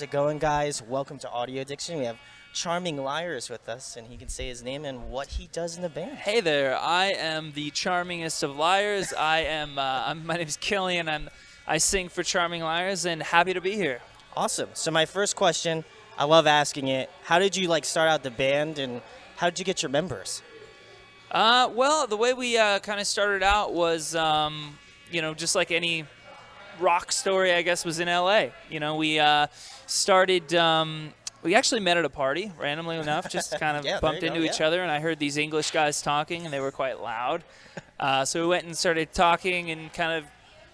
How's it going, guys? Welcome to Audio Addiction. We have Charming Liars with us, and he can say his name and what he does in the band. Hey there, I am the charmingest of liars. My name is Killian, and I sing for Charming Liars, and happy to be here. Awesome. So my first question, I love asking it. How did you start out the band, and how did you get your members? Well, the way we kind of started out was, just like any rock story, I guess, was in LA. We started. We actually met at a party, randomly enough, just kind of bumped into each other, and I heard these English guys talking, and they were quite loud. So we went and started talking and kind of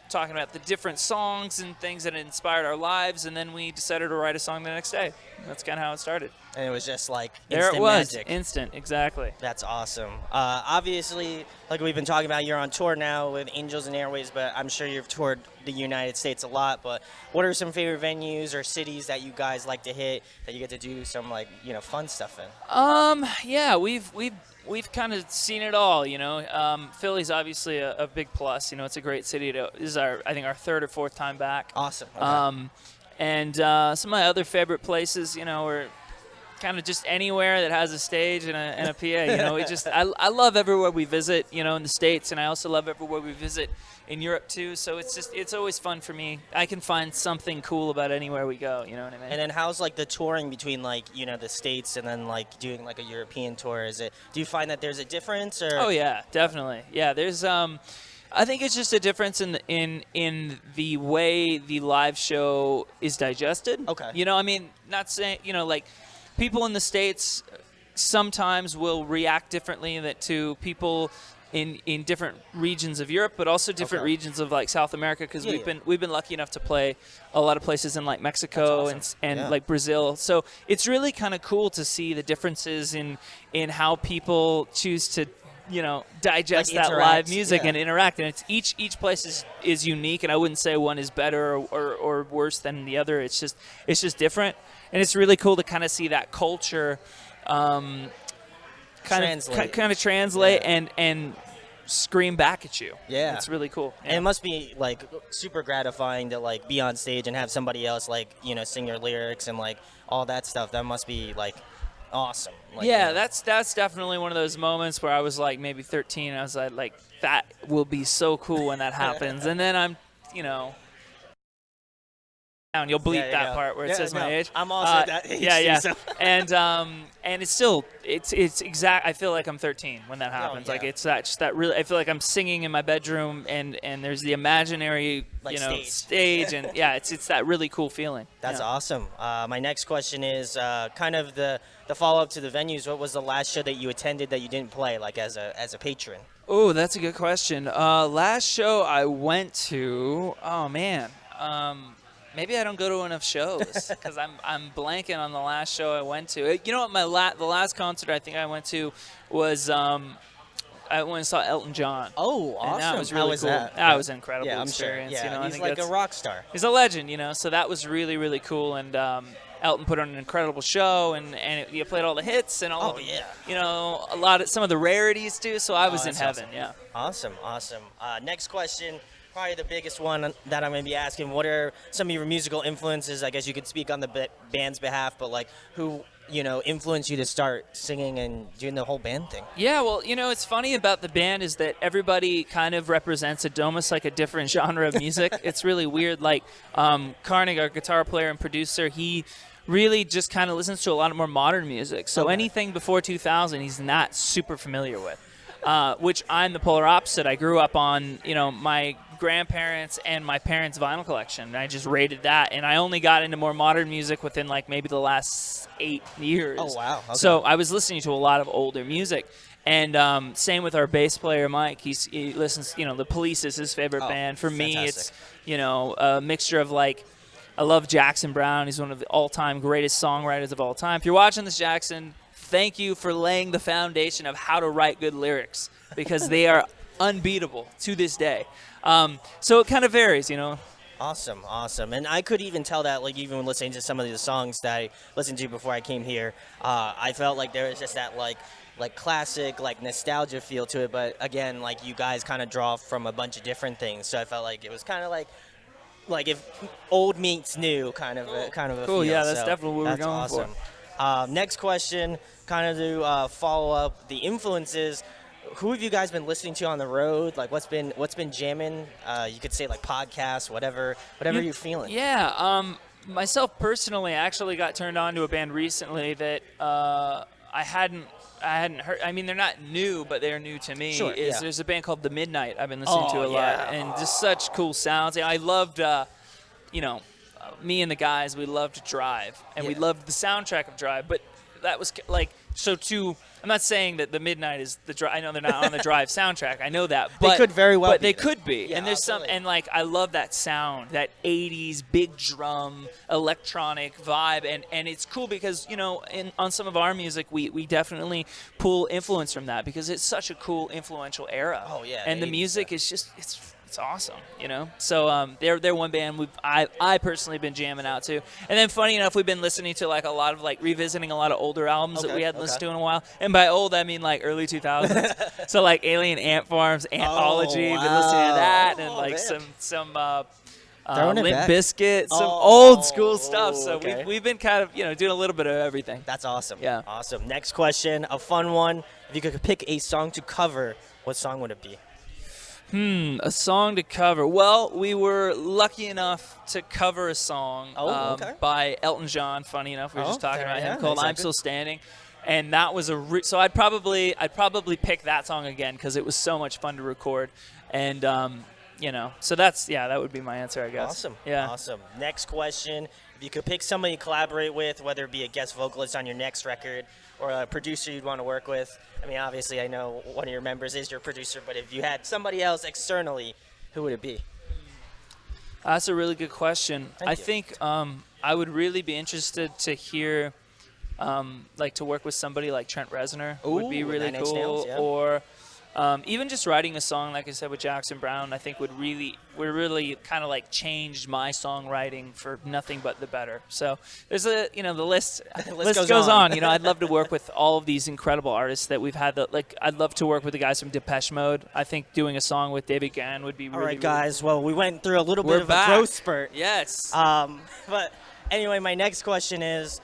talking about the different songs and things that inspired our lives, and then we decided to write a song the next day. That's kind of how it started. And it was just instant there it was, magic. Instant, exactly. That's awesome. Obviously, like we've been talking about, you're on tour now with Angels and Airwaves, but I'm sure you've toured the United States a lot. But what are some favorite venues or cities that you guys like to hit that you get to do some fun stuff in? Yeah, we've kind of seen it all. Philly's obviously a big plus. It's a great city. This is I think our third or fourth time back. Awesome. Okay. And some of my other favorite places, are kind of just anywhere that has a stage and a PA. I love everywhere we visit, in the States, and I also love everywhere we visit in Europe too. So it's always fun for me. I can find something cool about anywhere we go. You know what I mean? And then how's the touring between the States and then doing a European tour? Do you find that there's a difference or? Oh yeah, definitely. Yeah, there's I think it's just a difference in the way the live show is digested. Okay. Not saying, people in the States sometimes will react differently to people in different regions of Europe, but also different regions of South America, because we've been lucky enough to play a lot of places in Mexico and Brazil. So it's really kind of cool to see the differences in how people choose to digest that live music and interact. And it's each place is unique, and I wouldn't say one is better or worse than the other. It's just different, and it's really cool to kind of see that culture kind of translate and scream back at you. Yeah, it's really cool. And it must be super gratifying to be on stage and have somebody else sing your lyrics and all that stuff. That must be awesome. That's definitely one of those moments where I was maybe 13. I was like that will be so cool when that happens. And then I'm, down. You'll bleep that part where it says my age. I'm also at that age. Yeah. So. And it's still it's exact. I feel like I'm 13 when that happens. It's that really. I feel like I'm singing in my bedroom, and there's the imaginary stage, and it's that really cool feeling. That's awesome. My next question is kind of the follow up to the venues. What was the last show that you attended that you didn't play as a patron? Oh, that's a good question. Last show I went to. Oh man. Maybe I don't go to enough shows because I'm blanking on the last show I went to. You know what? The last concert I think I went to was I went and saw Elton John. Oh, awesome! And that was really How was cool. That was an incredible experience. Sure. Yeah, I he's think a rock star. He's a legend, So that was really, really cool. And Elton put on an incredible show, and you played all the hits and all. Some of the rarities too. So I was in heaven. Awesome. Yeah. Awesome. Next question. Probably the biggest one that I'm going to be asking, what are some of your musical influences? I guess you could speak on the band's behalf, but who influenced you to start singing and doing the whole band thing? Yeah, well, it's funny about the band is that everybody kind of represents almost a different genre of music. It's really weird. Carnig, our guitar player and producer, he really just kind of listens to a lot of more modern music. So anything before 2000, he's not super familiar with. Which I'm the polar opposite. I grew up on, my grandparents and my parents' vinyl collection. I just rated that, and I only got into more modern music within maybe the last 8 years. Oh, wow. Okay. So I was listening to a lot of older music. And same with our bass player, Mike. He listens, The Police is his favorite band. For me, it's, a mixture of I love Jackson Browne. He's one of the all-time greatest songwriters of all time. If you're watching this, Jackson, thank you for laying the foundation of how to write good lyrics, because they are unbeatable to this day. So it kind of varies, Awesome. And I could even tell that, even when listening to some of the songs that I listened to before I came here, I felt like there was just that, classic, nostalgia feel to it. But again, you guys kind of draw from a bunch of different things. So I felt like it was kind of like if old meets new, kind of a Cool. feel. Yeah, that's So definitely what we're that's going awesome. for. Next question, kind of to follow up the influences. Who have you guys been listening to on the road? Like, what's been jamming? You could say like podcasts, whatever you're feeling. Yeah. Myself personally, I actually got turned on to a band recently that I hadn't heard. I mean, they're not new, but they're new to me. Sure, yeah. There's a band called The Midnight I've been listening to Oh, a yeah. lot, and just such cool sounds. I loved, me and the guys, we loved Drive, and we Yeah. loved the soundtrack of Drive, but that was like so too. I'm not saying that The Midnight is the Drive. I know they're not on the Drive soundtrack. I know that, but could very well But be, they though. could be, Yeah, and there's absolutely. some, and like I love that sound, that '80s big drum electronic vibe, and it's cool because on some of our music we definitely pull influence from that because it's such a cool influential era. Oh, yeah, and the 80s, music yeah. is just it's awesome, So they're one band I personally been jamming out to, and then funny enough, we've been listening to like a lot of like revisiting a lot of older albums that we hadn't listened to in a while, and by old I mean like early 2000s. So like Alien Ant Farms, Antology, been listening to that, and Oh, like man. some Throwing it Limp back. Bizkit, some Oh, old school stuff. So okay. we've been kind of doing a little bit of everything. That's awesome. Yeah. Awesome. Next question, a fun one. If you could pick a song to cover, what song would it be? A song to cover. Well, we were lucky enough to cover a song Okay. by Elton John. Funny enough, we were just talking Okay, about him, yeah, called "I'm exactly. Still Standing," and that was so I'd probably pick that song again because it was so much fun to record, and so that would be my answer, I guess. Awesome. Yeah. Awesome. Next question. If you could pick somebody to collaborate with, whether it be a guest vocalist on your next record or a producer you'd want to work with, I mean, obviously I know one of your members is your producer, but if you had somebody else externally, who would it be? That's a really good question. Thank I you. think I would really be interested to hear, to work with somebody like Trent Reznor would be Ooh, really Nine Inch cool. Nails, yeah. Or even just writing a song, like I said, with Jackson Browne, I think would really kind of like changed my songwriting for nothing but the better. So there's the list goes on. I'd love to work with all of these incredible artists that we've had. I'd love to work with the guys from Depeche Mode. I think doing a song with David Gann would be All really, right, guys. Well, we went through a little We're bit of back. a growth spurt. Yes. But anyway, my next question is,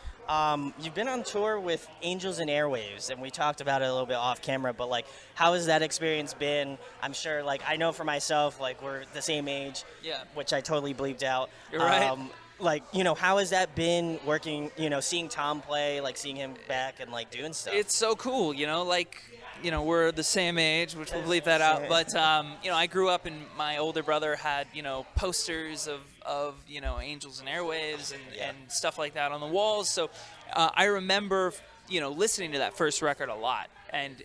you've been on tour with Angels and Airwaves, and we talked about it a little bit off camera, but like, how has that experience been? I'm sure, like, I know for myself, like, we're the same age, Yeah. which I totally bleeped out. You're right. How has that been working, seeing Tom play, like, seeing him back and, like, doing stuff? It's so cool, we're the same age, which we'll bleep that out. But I grew up and my older brother had posters of Angels and Airwaves and stuff like that on the walls. So I remember listening to that first record a lot, and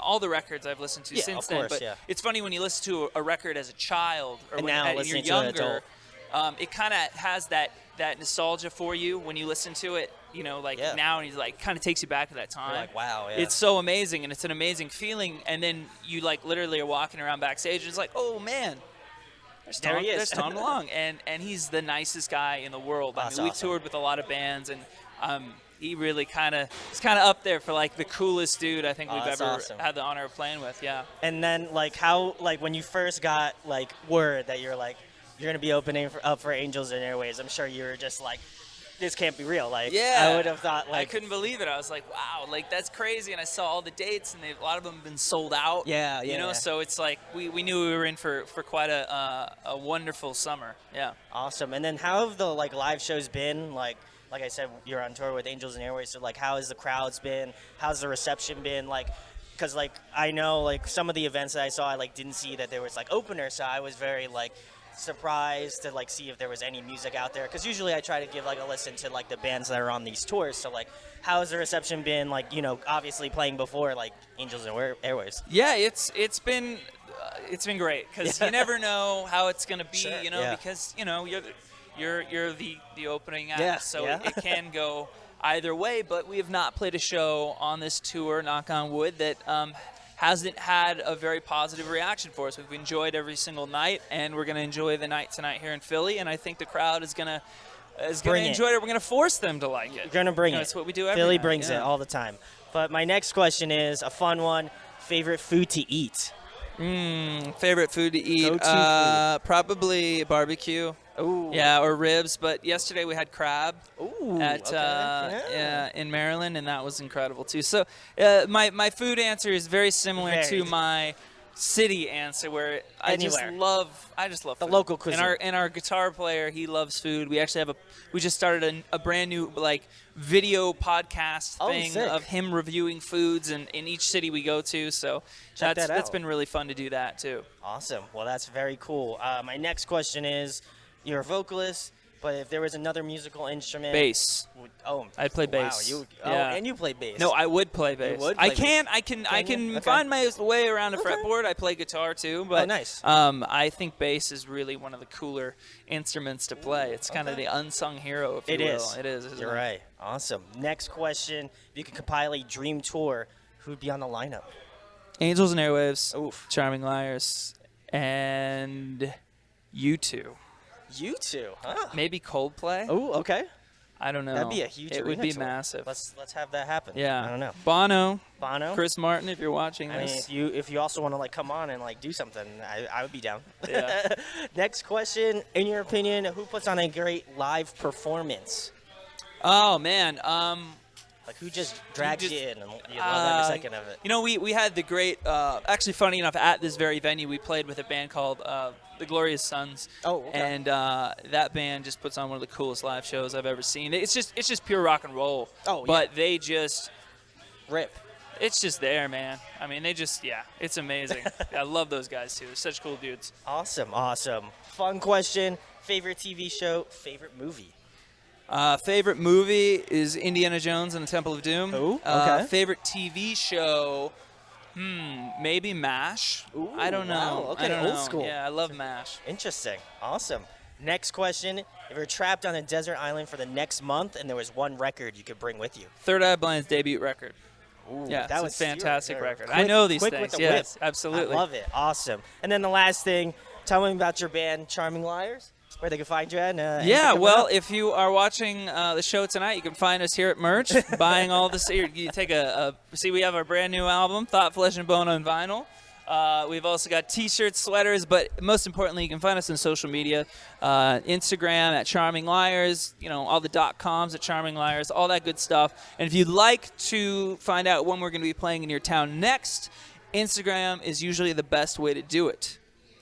all the records I've listened to Yeah, since of then. course, But yeah. it's funny when you listen to a record as a child or And when now you're listening to it younger. adult. It kind of has that nostalgia for you when you listen to it. Yeah. Now, and he's like kind of takes you back to that time. You're like, wow, yeah. It's so amazing, and it's an amazing feeling. And then you like literally are walking around backstage, and it's like, oh man, there's There Tom, he is. there's Tom DeLonge, and he's the nicest guy in the world. That's we awesome. toured with a lot of bands, and he really is kind of up there for like the coolest dude I think we've that's ever awesome. had the honor of playing with. Yeah. And then, like, when you first got, like, word that you're going to be opening up for Angels and Airwaves, I'm sure you were just like, this can't be real. Like, Yeah, I would have thought, I like, couldn't believe it. I was like, wow, like that's crazy. And I saw all the dates, and a lot of them have been sold out. Yeah, You know, yeah. so it's like we knew we were in for quite a wonderful summer. Yeah. awesome. And then how have the, like, live shows been? Like I said, you're on tour with Angels and Airwaves, so, like, how has the crowds been? How's the reception been? Like, because, like, I know, like, some of the events that I saw, I, like, didn't see that there was, like, openers, so I was very, like, surprised to, like, see if there was any music out there, because usually I try to give, like, a listen to, like, the bands that are on these tours. So, like, how has the reception been? Like, obviously playing before, like, Angels and Airwaves. Yeah, it's been great because you never know how it's gonna be. Sure, yeah. Because you're the opening act, Yeah, so yeah. it can go either way. But we have not played a show on this tour, knock on wood, that hasn't had a very positive reaction for us. We've enjoyed every single night, and we're going to enjoy the night tonight here in Philly. And I think the crowd is going to Bring it. enjoy it. We're going to force them to like it. You're going to bring it. That's what we do every Philly night, brings yeah. it all the time. But my next question is a fun one. Favorite food to eat? Favorite food to eat? Go-to food. Probably barbecue. Ooh. Yeah, or ribs. But yesterday we had crab Ooh. at Yeah. in Maryland, and that was incredible too. So my food answer is very similar to my city answer, where I just love the food. local cuisine. And our guitar player, he loves food. We actually we just started a brand new video podcast thing sick. of him reviewing foods in each city we go to. So that's been really fun to do that too. Awesome. Well, that's very cool. My next question is, you're a vocalist, but if there was another musical instrument, Bass. I'd play bass. And you play bass. No, I would play bass. You would play I can find my way around a fretboard. I play guitar too, but nice. I think bass is really one of the cooler instruments to play. It's kind of the unsung hero, if you will. It is. You're right. Awesome. Next question: if you could compile a dream tour, who'd be on the lineup? Angels and Airwaves. Oof. Charming Liars, and U2. You two, huh? Maybe Coldplay. Oh, okay. I don't know. That'd be a huge. It would be tour. massive. Let's have that happen. Yeah. I don't know. Bono. Chris Martin, if you're watching this. I mean, if you also want to come on and do something, I would be down. Yeah. Next question: in your opinion, who puts on a great live performance? Oh man. Who just drags you in and you love every second of it? You know, we had the great. Actually, funny enough, at this very venue, we played with a band called the Glorious Sons. Oh, okay. And that band just puts on one of the coolest live shows I've ever seen. It's just pure rock and roll. Oh, yeah. But they just rip. It's just there, man. I mean, it's amazing. I love those guys too. They're such cool dudes. Awesome. Fun question: favorite TV show, favorite movie? Favorite movie is Indiana Jones and the Temple of Doom. Ooh, okay. Favorite TV show, maybe MASH. Ooh, I don't know. Wow. Okay, I don't old know. school. Yeah, I love MASH. Interesting. Awesome. Next question: if you're trapped on a desert island for the next month and there was one record you could bring with you? Third Eye Blind's debut record. Ooh, Yeah, that was a fantastic record. Quick, I know these quick things. With the Yes, whip. absolutely. I love it. Awesome. And then the last thing, tell me about your band, Charming Liars. Where they can find you at? Yeah, well, if you are watching the show tonight, you can find us here at Merch, buying all this. You take see, we have our brand new album, Thought, Flesh, and Bone on vinyl. We've also got T-shirts, sweaters, but most importantly, you can find us on social media, Instagram at Charming Liars, all the .coms at Charming Liars, all that good stuff. And if you'd like to find out when we're going to be playing in your town next, Instagram is usually the best way to do it.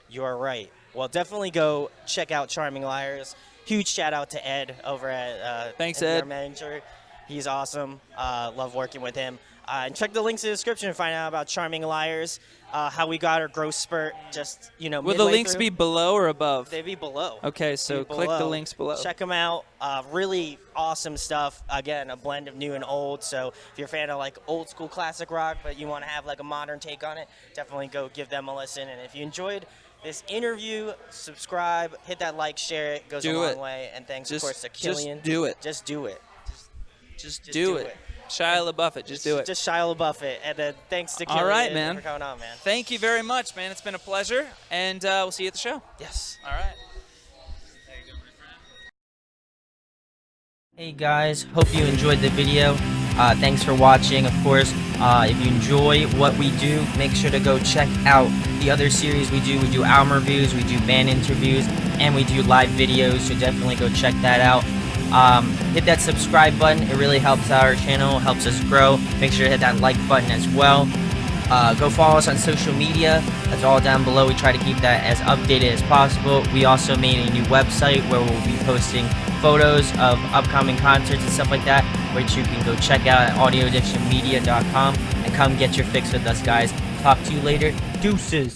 You are right. Well, definitely go check out Charming Liars. Huge shout out to Ed over at Thanks, Ed. Ed. Our manager. He's awesome. Love working with him. And check the links in the description to find out about Charming Liars, how we got our growth spurt. Just Will the links be below or above? They'd be below. Okay, so click the links below. Check them out. Really awesome stuff. Again, a blend of new and old. So if you're a fan of old school classic rock, but you want to have a modern take on it, definitely go give them a listen. And if you enjoyed this interview, subscribe, hit that like, share it. Goes a long way. And thanks, of course, to Killian. Just do it. Just do it. Just do it. Shia LaBeouf it. Just do it. Just Shia LaBeouf it. And then thanks to Killian all right, man. for coming on, man. Thank you very much, man. It's been a pleasure. And we'll see you at the show. Yes. All right. Hey guys, hope you enjoyed the video. Thanks for watching. Of course, if you enjoy what we do, make sure to go check out the other series we do. We do album reviews, we do band interviews, and we do live videos, so definitely go check that out. Hit that subscribe button. It really helps our channel, helps us grow. Make sure to hit that like button as well. Go follow us on social media. That's all down below. We try to keep that as updated as possible. We also made a new website where we'll be posting photos of upcoming concerts and stuff like that, which you can go check out at audioaddictionmedia.com and come get your fix with us, guys. Talk to you later. Deuces.